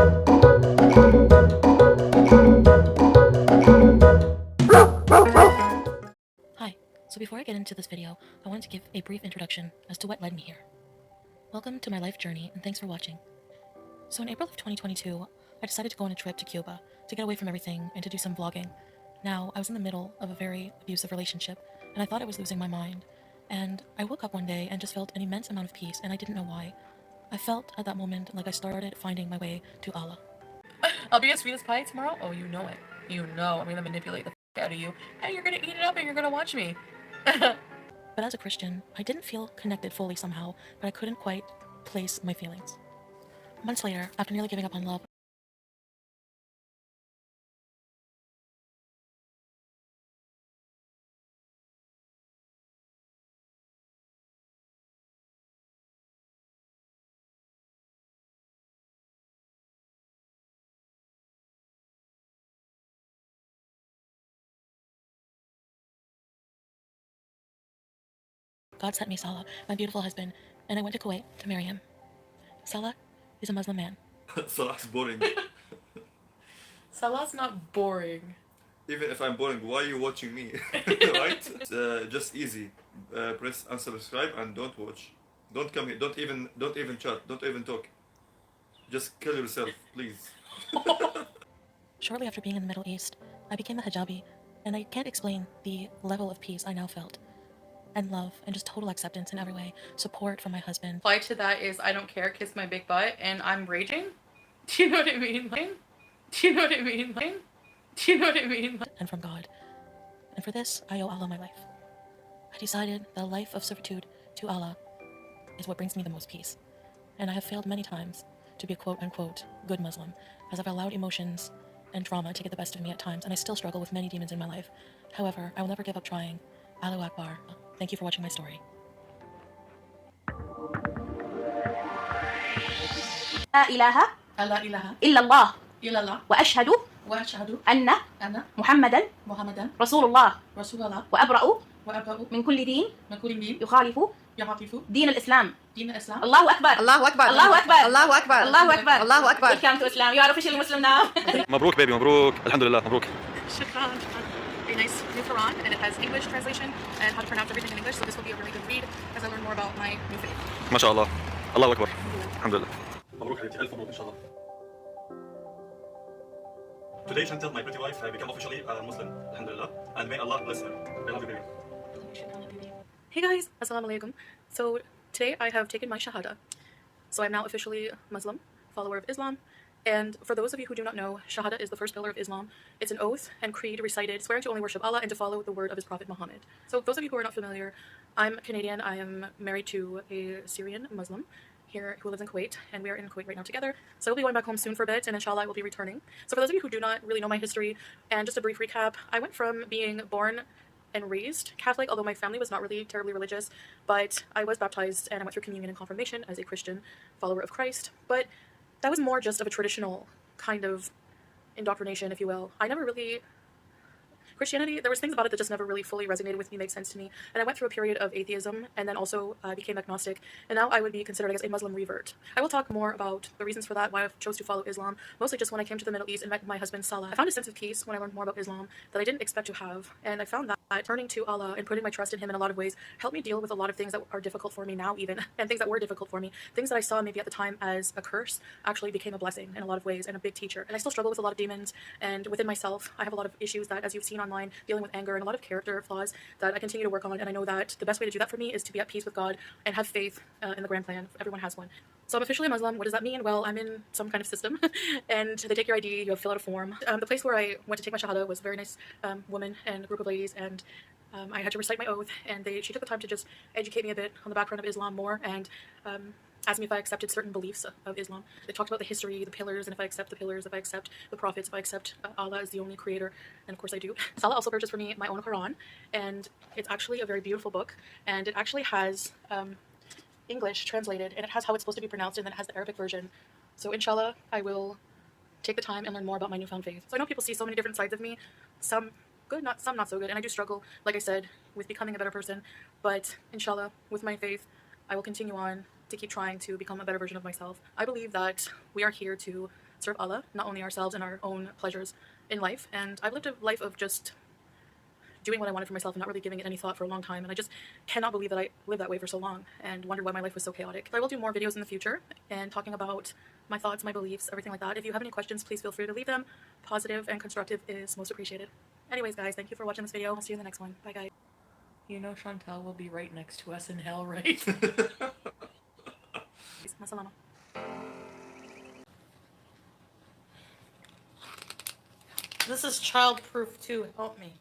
Hi, so before I get into this video, I wanted to give a brief introduction as to what led me here. Welcome to my life journey and thanks for watching. So in April of 2022, I decided to go on a trip to Cuba to get away from everything and to do some vlogging. Now, I was in the middle of a very abusive relationship and I thought I was losing my mind. And I woke up one day and just felt an immense amount of peace and I didn't know why. I felt at that moment like I started finding my way to Allah. I'll be as sweet as pie tomorrow. Oh, you know it. You know I'm gonna manipulate the out of you, and you're gonna eat it up, and you're gonna watch me. But as a Christian, I didn't feel connected fully somehow, but I couldn't quite place my feelings. Months later, after nearly giving up on love, God sent me Salah, my beautiful husband, and I went to Kuwait to marry him. Salah is a Muslim man. Salah's boring. Salah's not boring. Even if I'm boring, why are you watching me? Right? It's, just easy. Press unsubscribe and don't watch. Don't come here. Don't even chat. Don't even talk. Just kill yourself, please. Shortly after being in the Middle East, I became a hijabi, and I can't explain the level of peace I now felt. And love, and just total acceptance in every way. Support from my husband. Reply to that is I don't care, kiss my big butt, and I'm raging. Do you know what I mean? Do you know what I mean? Do you know what I mean? And from God. And for this, I owe Allah my life. I decided that a life of servitude to Allah is what brings me the most peace. And I have failed many times to be a quote-unquote good Muslim, as I've allowed emotions and drama to get the best of me at times, and I still struggle with many demons in my life. However, I will never give up trying. Allahu Akbar. Thank you for watching my story. لا إله لا إله إلا الله إلا الله وأشهد وأشهد أن أن محمدا محمدا رسول الله رسول الله وأبرأ وأبرأ من كل دين من كل دين يخالف يخالف دين الإسلام. دين الإسلام. الله أكبر الله أكبر الله أكبر الله أكبر الله أكبر الله أكبر. Welcome to Islam. You are officially Muslim now. مبروك بيبي مبروك. الحمد لله مبروك. Shukran. A nice new Quran, and it has English translation and how to pronounce everything in English, so this will be a really good read as I learn more about my new faith. ما شاء الله. الله أكبر. الحمد لله. مبروك حبيبتي. ألف مبروك إن شاء الله. Today, Chantal, my pretty wife, become officially a Muslim. Alhamdulillah. And may Allah bless her. I love you, baby. Hey guys, assalamu alaikum. So today I have taken my shahada. So I'm now officially Muslim, follower of Islam. And for those of you who do not know, shahada is the first pillar of Islam. It's an oath and creed recited, swearing to only worship Allah and to follow the word of his prophet Muhammad. So those of you who are not familiar, I'm Canadian. I am married to a Syrian Muslim here who lives in Kuwait, and we are in Kuwait right now together. So we'll be going back home soon for a bit, and inshallah I will be returning. So for those of you who do not really know my history, and just a brief recap, I went from being born and raised Catholic, although my family was not really terribly religious, but I was baptized and I went through communion and confirmation as a Christian follower of Christ. But that was more just of a traditional kind of indoctrination, if you will. I never really... Christianity, there was things about it that just never really fully resonated with me, made sense to me. And I went through a period of atheism, and then also became agnostic, and now I would be considered, I guess, a Muslim revert. I will talk more about the reasons for that, why I chose to follow Islam, mostly just when I came to the Middle East and met my husband Salah. I found a sense of peace when I learned more about Islam that I didn't expect to have, and I found that turning to Allah and putting my trust in him in a lot of ways helped me deal with a lot of things that are difficult for me now even, and things that were difficult for me. Things that I saw maybe at the time as a curse actually became a blessing in a lot of ways and a big teacher. And I still struggle with a lot of demons, and within myself I have a lot of issues that, as you've seen online, dealing with anger and a lot of character flaws that I continue to work on, and I know that the best way to do that for me is to be at peace with God and have faith in the grand plan. Everyone has one. So I'm officially a Muslim. What does that mean? Well, I'm in some kind of system and they take your ID, you have to fill out a form. The place where I went to take my shahada was a very nice woman and a group of ladies, and I had to recite my oath, and she took the time to just educate me a bit on the background of Islam more, and asked me if I accepted certain beliefs of Islam. They talked about the history, the pillars, and if I accept the pillars, if I accept the prophets, if I accept Allah as the only creator, and of course I do. Salah also purchased for me my own Quran, and it's actually a very beautiful book, and it actually has English translated, and it has how it's supposed to be pronounced, and then it has the Arabic version. So inshallah, I will take the time and learn more about my newfound faith. So I know people see so many different sides of me, some good, some not so good, and I do struggle, like I said, with becoming a better person, but inshallah, with my faith, I will continue on to keep trying to become a better version of myself. I believe that we are here to serve Allah, not only ourselves and our own pleasures in life. And I've lived a life of just doing what I wanted for myself and not really giving it any thought for a long time. And I just cannot believe that I lived that way for so long and wondered why my life was so chaotic. I will do more videos in the future and talking about my thoughts, my beliefs, everything like that. If you have any questions, please feel free to leave them. Positive and constructive is most appreciated. Anyways, guys, thank you for watching this video. I'll see you in the next one. Bye, guys. You know Chantal will be right next to us in hell, right? Masalama. This is childproof too. Help me.